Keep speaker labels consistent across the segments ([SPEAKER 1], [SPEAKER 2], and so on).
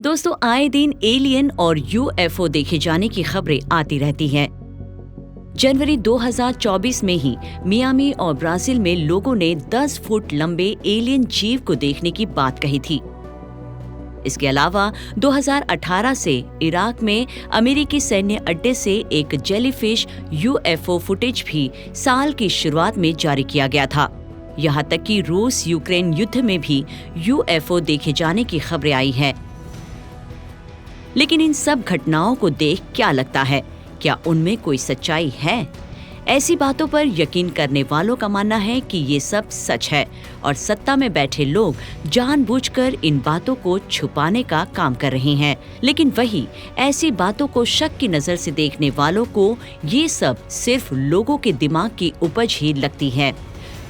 [SPEAKER 1] दोस्तों, आए दिन एलियन और यूएफओ देखे जाने की खबरें आती रहती हैं। जनवरी 2024 में ही मियामी और ब्राजील में लोगों ने 10 फुट लंबे एलियन जीव को देखने की बात कही थी। इसके अलावा 2018 से इराक में अमेरिकी सैन्य अड्डे से एक जेलीफिश यूएफओ फुटेज भी साल की शुरुआत में जारी किया गया था। यहाँ तक कि रूस यूक्रेन युद्ध में भी यूएफओ देखे जाने की खबरें आई हैं। लेकिन इन सब घटनाओं को देख क्या लगता है? क्या उनमें कोई सच्चाई है? ऐसी बातों पर यकीन करने वालों का मानना है कि ये सब सच है और सत्ता में बैठे लोग जानबूझकर इन बातों को छुपाने का काम कर रहे हैं। लेकिन वही ऐसी बातों को शक की नजर से देखने वालों को ये सब सिर्फ लोगों के दिमाग की उपज ही लगती है।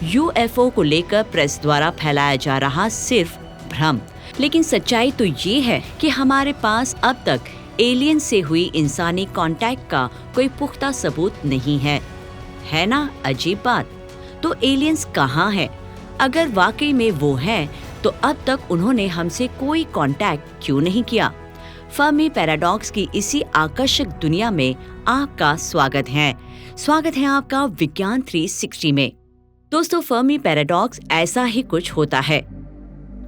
[SPEAKER 1] यूएफओ को लेकर प्रेस द्वारा फैलाया जा रहा सिर्फ भ्रम। लेकिन सच्चाई तो ये है कि हमारे पास अब तक एलियन से हुई इंसानी कांटेक्ट का कोई पुख्ता सबूत नहीं है। है ना अजीब बात? तो एलियंस कहाँ हैं? अगर वाकई में वो हैं, तो अब तक उन्होंने हमसे कोई कांटेक्ट क्यों नहीं किया? फर्मी पैराडॉक्स की इसी आकर्षक दुनिया में आपका स्वागत है। स्वागत है आपका विज्ञान 360 में। दोस्तों, फर्मी पैराडॉक्स ऐसा ही कुछ होता है।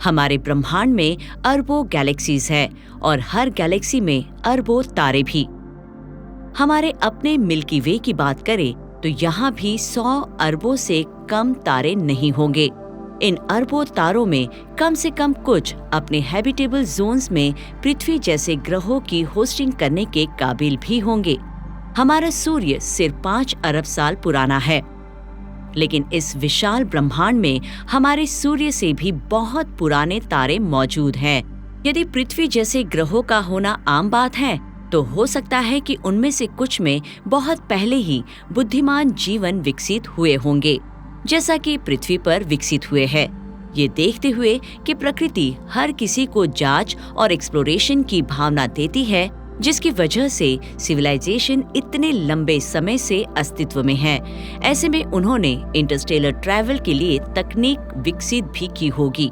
[SPEAKER 1] हमारे ब्रह्मांड में अरबों गैलेक्सीज हैं और हर गैलेक्सी में अरबों तारे भी। हमारे अपने मिल्की वे की बात करें तो यहाँ भी 100 अरबों से कम तारे नहीं होंगे। इन अरबों तारों में कम से कम कुछ अपने हैबिटेबल जोन्स में पृथ्वी जैसे ग्रहों की होस्टिंग करने के काबिल भी होंगे। हमारा सूर्य सिर्फ 5 अरब साल पुराना है, लेकिन इस विशाल ब्रह्मांड में हमारे सूर्य से भी बहुत पुराने तारे मौजूद हैं। यदि पृथ्वी जैसे ग्रहों का होना आम बात है, तो हो सकता है कि उनमें से कुछ में बहुत पहले ही बुद्धिमान जीवन विकसित हुए होंगे, जैसा कि पृथ्वी पर विकसित हुए हैं। ये देखते हुए कि प्रकृति हर किसी को जांच और एक्सप्लोरेशन की भावना देती है, जिसकी वजह से सिविलाइजेशन इतने लंबे समय से अस्तित्व में है। ऐसे में उन्होंने इंटरस्टेलर ट्रैवल के लिए तकनीक विकसित भी की होगी।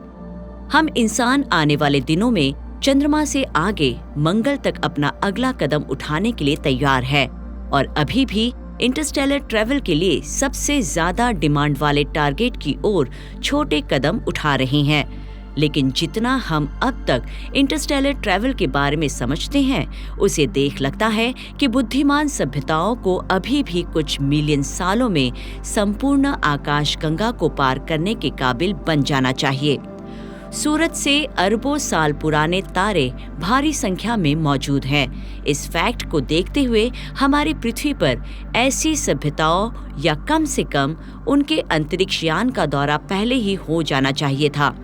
[SPEAKER 1] हम इंसान आने वाले दिनों में चंद्रमा से आगे मंगल तक अपना अगला कदम उठाने के लिए तैयार है और अभी भी इंटरस्टेलर ट्रैवल के लिए सबसे ज्यादा डिमांड वाले टारगेट की ओर छोटे कदम उठा रहे हैं। लेकिन जितना हम अब तक इंटरस्टेलर ट्रैवल के बारे में समझते हैं, उसे देख लगता है कि बुद्धिमान सभ्यताओं को अभी भी कुछ मिलियन सालों में संपूर्ण आकाशगंगा को पार करने के काबिल बन जाना चाहिए। सूरज से अरबों साल पुराने तारे भारी संख्या में मौजूद हैं। इस फैक्ट को देखते हुए हमारी पृथ्वी पर ऐसी सभ्यताओं या कम से कम उनके अंतरिक्ष यान का दौरा पहले ही हो जाना चाहिए था,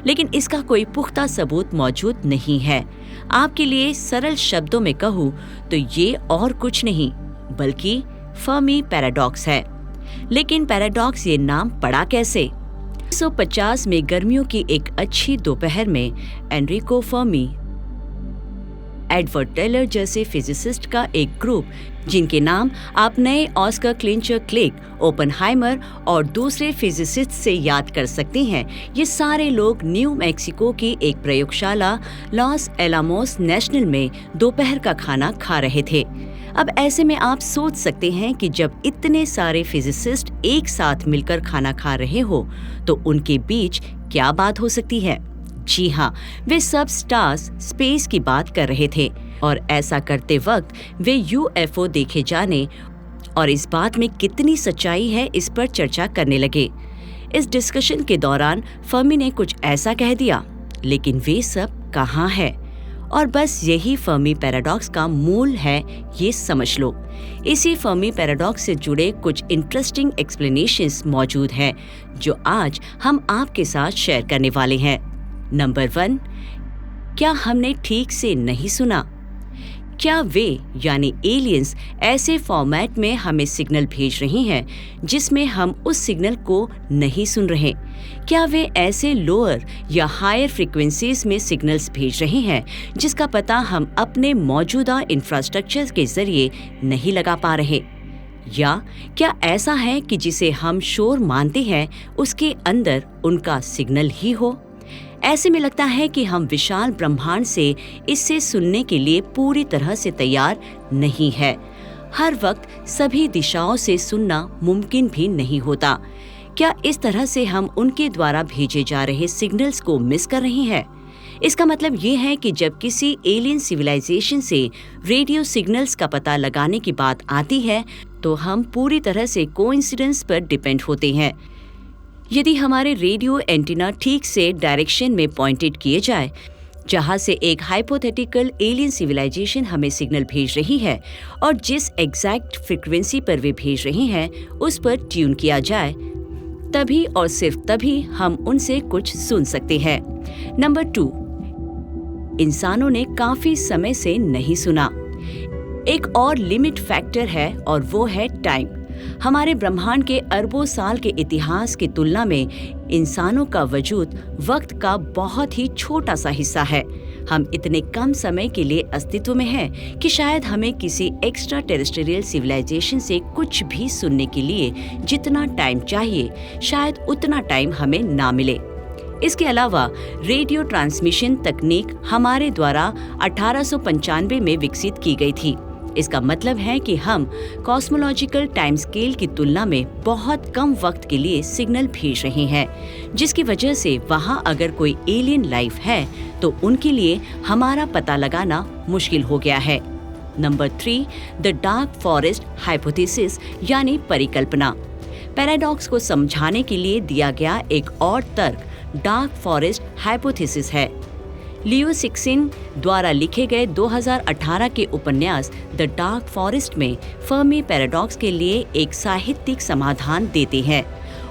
[SPEAKER 1] लेकिन इसका कोई पुख्ता सबूत मौजूद नहीं है। आपके लिए सरल शब्दों में कहूँ तो ये और कुछ नहीं बल्कि फर्मी पैराडॉक्स है। लेकिन पैराडॉक्स ये नाम पड़ा कैसे? 1950 में गर्मियों की एक अच्छी दोपहर में एनरिको फर्मी, एडवर्ड टेलर जैसे फिजिसिस्ट का एक ग्रुप, जिनके नाम आप नए ऑस्कर क्लिंचर क्लेग, ओपनहाइमर और दूसरे फिजिसिस्ट से याद कर सकते हैं, ये सारे लोग न्यू मैक्सिको की एक प्रयोगशाला लॉस एलामोस नेशनल में दोपहर का खाना खा रहे थे। अब ऐसे में आप सोच सकते हैं कि जब इतने सारे फिजिसिस्ट एक साथ मिलकर खाना खा रहे हो तो उनके बीच क्या बात हो सकती है। जी हाँ, वे सब स्टार्स स्पेस की बात कर रहे थे और ऐसा करते वक्त वे यूएफओ देखे जाने और इस बात में कितनी सच्चाई है इस पर चर्चा करने लगे। इस डिस्कशन के दौरान फर्मी ने कुछ ऐसा कह दिया, लेकिन वे सब कहाँ है? और बस यही फर्मी पैराडॉक्स का मूल है, ये समझ लो। इसी फर्मी पैराडॉक्स से जुड़े कुछ इंटरेस्टिंग एक्सप्लेनेशंस मौजूद हैं, जो आज हम आपके साथ शेयर करने वाले हैं। नंबर 1, क्या हमने ठीक से नहीं सुना? क्या वे यानी एलियंस ऐसे फॉर्मेट में हमें सिग्नल भेज रहे हैं जिसमें हम उस सिग्नल को नहीं सुन रहे? क्या वे ऐसे लोअर या हायर फ्रीक्वेंसीज में सिग्नल्स भेज रहे हैं जिसका पता हम अपने मौजूदा इंफ्रास्ट्रक्चर के जरिए नहीं लगा पा रहे? या क्या ऐसा है कि जिसे हम शोर मानते हैं उसके अंदर उनका सिग्नल ही हो? ऐसे में लगता है कि हम विशाल ब्रह्मांड से इससे सुनने के लिए पूरी तरह से तैयार नहीं है। हर वक्त सभी दिशाओं से सुनना मुमकिन भी नहीं होता। क्या इस तरह से हम उनके द्वारा भेजे जा रहे सिग्नल्स को मिस कर रहे हैं? इसका मतलब ये है कि जब किसी एलियन सिविलाइजेशन से रेडियो सिग्नल्स का पता लगाने की बात आती है तो हम पूरी तरह से कोइंसिडेंस पर डिपेंड होते हैं। यदि हमारे रेडियो एंटीना ठीक से डायरेक्शन में पॉइंटेड किए जाए, जहां से एक हाइपोथेटिकल एलियन सिविलाइजेशन हमें सिग्नल भेज रही है और जिस एग्जैक्ट फ्रीक्वेंसी पर वे भेज रही हैं उस पर ट्यून किया जाए, तभी और सिर्फ तभी हम उनसे कुछ सुन सकते हैं। नंबर 2, इंसानों ने काफी समय से नहीं सुना। एक और लिमिट फैक्टर है और वो है टाइम। हमारे ब्रह्मांड के अरबों साल के इतिहास की तुलना में इंसानों का वजूद वक्त का बहुत ही छोटा सा हिस्सा है। हम इतने कम समय के लिए अस्तित्व में हैं कि शायद हमें किसी एक्स्ट्रा टेरेस्ट्रियल सिविलाइजेशन से कुछ भी सुनने के लिए जितना टाइम चाहिए, शायद उतना टाइम हमें ना मिले। इसके अलावा रेडियो ट्रांसमिशन तकनीक हमारे द्वारा 1895 में विकसित की गई थी। इसका मतलब है कि हम कॉस्मोलॉजिकल टाइम स्केल की तुलना में बहुत कम वक्त के लिए सिग्नल भेज रहे हैं, जिसकी वजह से वहाँ अगर कोई एलियन लाइफ है तो उनके लिए हमारा पता लगाना मुश्किल हो गया है। Number 3, the dark forest hypothesis यानी परिकल्पना। पैराडॉक्स को समझाने के लिए दिया गया एक और तर्क डार्क फॉरेस्ट हाइपोथेसिस है। लियो सिक्सिन द्वारा लिखे गए 2018 के उपन्यास द डार्क फॉरेस्ट में फर्मी पैराडॉक्स के लिए एक साहित्यिक समाधान देते हैं।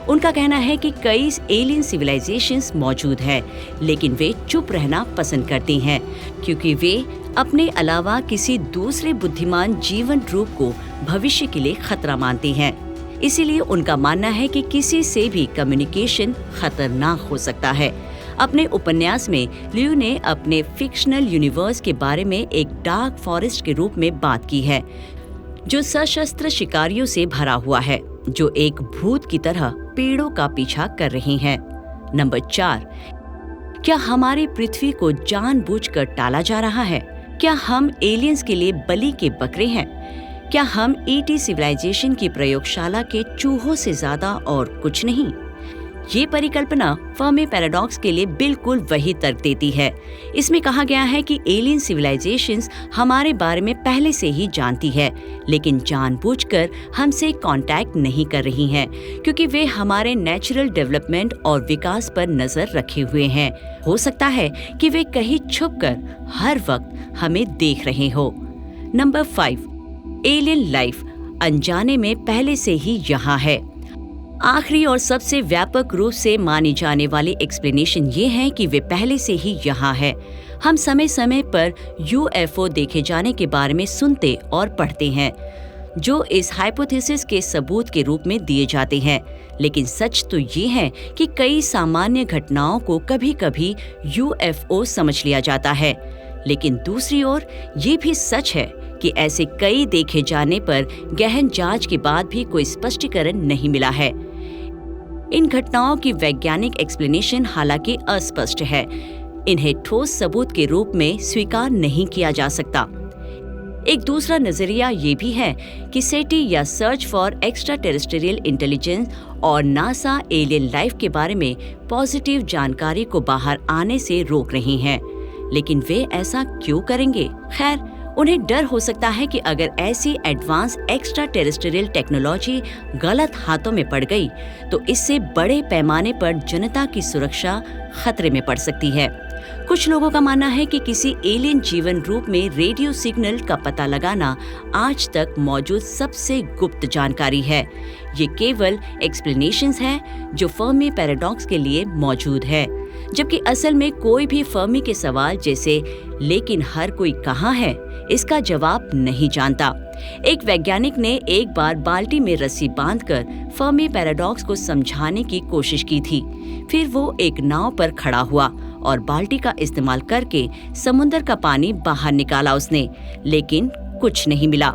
[SPEAKER 1] उनका कहना है कि कई एलियन सिविलाइजेशंस मौजूद हैं, लेकिन वे चुप रहना पसंद करती हैं क्योंकि वे अपने अलावा किसी दूसरे बुद्धिमान जीवन रूप को भविष्य के लिए खतरा मानती हैं। इसीलिए उनका मानना है कि किसी से भी कम्युनिकेशन खतरनाक हो सकता है। अपने उपन्यास में लियो ने अपने फिक्शनल यूनिवर्स के बारे में एक डार्क फॉरेस्ट के रूप में बात की है, जो सशस्त्र शिकारियों से भरा हुआ है, जो एक भूत की तरह पेड़ों का पीछा कर रहे हैं। नंबर 4, क्या हमारी पृथ्वी को जानबूझकर टाला जा रहा है? क्या हम एलियंस के लिए बलि के बकरे हैं? क्या हम ईटी सिविलाइजेशन की प्रयोगशाला के चूहों से ज्यादा और कुछ नहीं? ये परिकल्पना फर्मी पैराडॉक्स के लिए बिल्कुल वही तर्क देती है। इसमें कहा गया है कि एलियन सिविलाइजेशंस हमारे बारे में पहले से ही जानती है, लेकिन जानबूझकर हमसे कांटेक्ट नहीं कर रही हैं, क्योंकि वे हमारे नेचुरल डेवलपमेंट और विकास पर नजर रखे हुए हैं। हो सकता है कि वे कहीं छुपकर हर वक्त हमें देख रहे हो। नंबर 5, एलियन लाइफ अनजाने में पहले से ही यहाँ है। आखिरी और सबसे व्यापक रूप से मानी जाने वाली एक्सप्लेनेशन ये है कि वे पहले से ही यहाँ है। हम समय समय पर यूएफओ देखे जाने के बारे में सुनते और पढ़ते हैं, जो इस हाइपोथेसिस के सबूत के रूप में दिए जाते हैं। लेकिन सच तो ये है कि कई सामान्य घटनाओं को कभी-कभी यूएफओ समझ लिया जाता है, लेकिन दूसरी ओर ये भी सच है कि ऐसे कई देखे जाने पर गहन जांच के बाद भी कोई स्पष्टीकरण नहीं मिला है। इन घटनाओं की वैज्ञानिक एक्सप्लेनेशन हालांकि अस्पष्ट है। इन्हें ठोस सबूत के रूप में स्वीकार नहीं किया जा सकता। एक दूसरा नजरिया ये भी है कि सेटी या search for extra terrestrial intelligence और नासा एलियन लाइफ के बारे में पॉजिटिव जानकारी को बाहर आने से रोक रही हैं। लेकिन वे ऐसा क्यों करेंगे? खैर, उन्हें डर हो सकता है कि अगर ऐसी एडवांस एक्स्ट्रा टेरेस्ट्रियल टेक्नोलॉजी गलत हाथों में पड़ गई तो इससे बड़े पैमाने पर जनता की सुरक्षा खतरे में पड़ सकती है। कुछ लोगों का मानना है कि किसी एलियन जीवन रूप में रेडियो सिग्नल का पता लगाना आज तक मौजूद सबसे गुप्त जानकारी है। ये केवल एक्सप्लेनेशंस हैं जो फर्मी पैराडॉक्स के लिए मौजूद है, जबकि असल में कोई भी फर्मी के सवाल जैसे लेकिन हर कोई कहाँ है, इसका जवाब नहीं जानता। एक वैज्ञानिक ने एक बार बाल्टी में रस्सी बांधकर फर्मी पैराडॉक्स को समझाने की कोशिश की थी। फिर वो एक नाव पर खड़ा हुआ और बाल्टी का इस्तेमाल करके समुद्र का पानी बाहर निकाला उसने, लेकिन कुछ नहीं मिला।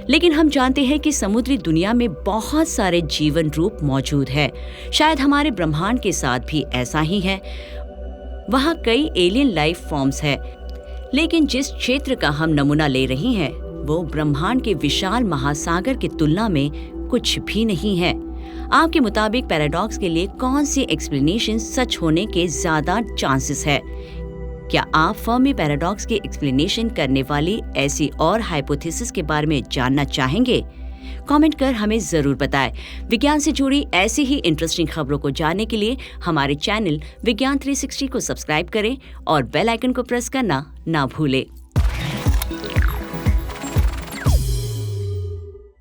[SPEAKER 1] लेकिन हम जानते हैं कि समुद्री दुनिया में बहुत सारे जीवन रूप मौजूद है। शायद हमारे ब्रह्मांड के साथ भी ऐसा ही है। वहाँ कई एलियन लाइफ फॉर्म्स है, लेकिन जिस क्षेत्र का हम नमूना ले रही हैं, वो ब्रह्मांड के विशाल महासागर की तुलना में कुछ भी नहीं है। आपके मुताबिक पैराडॉक्स के लिए कौन सी एक्सप्लेनेशन सच होने के ज्यादा चांसेस है? क्या आप फर्मी पैराडॉक्स की एक्सप्लेनेशन करने वाली ऐसी और हाइपोथेसिस के बारे में जानना चाहेंगे? कमेंट कर हमें जरूर बताएं। विज्ञान से जुड़ी ऐसी ही इंटरेस्टिंग खबरों को जानने के लिए हमारे चैनल विज्ञान 360 को सब्सक्राइब करें और बेल आइकन को प्रेस करना ना भूलें।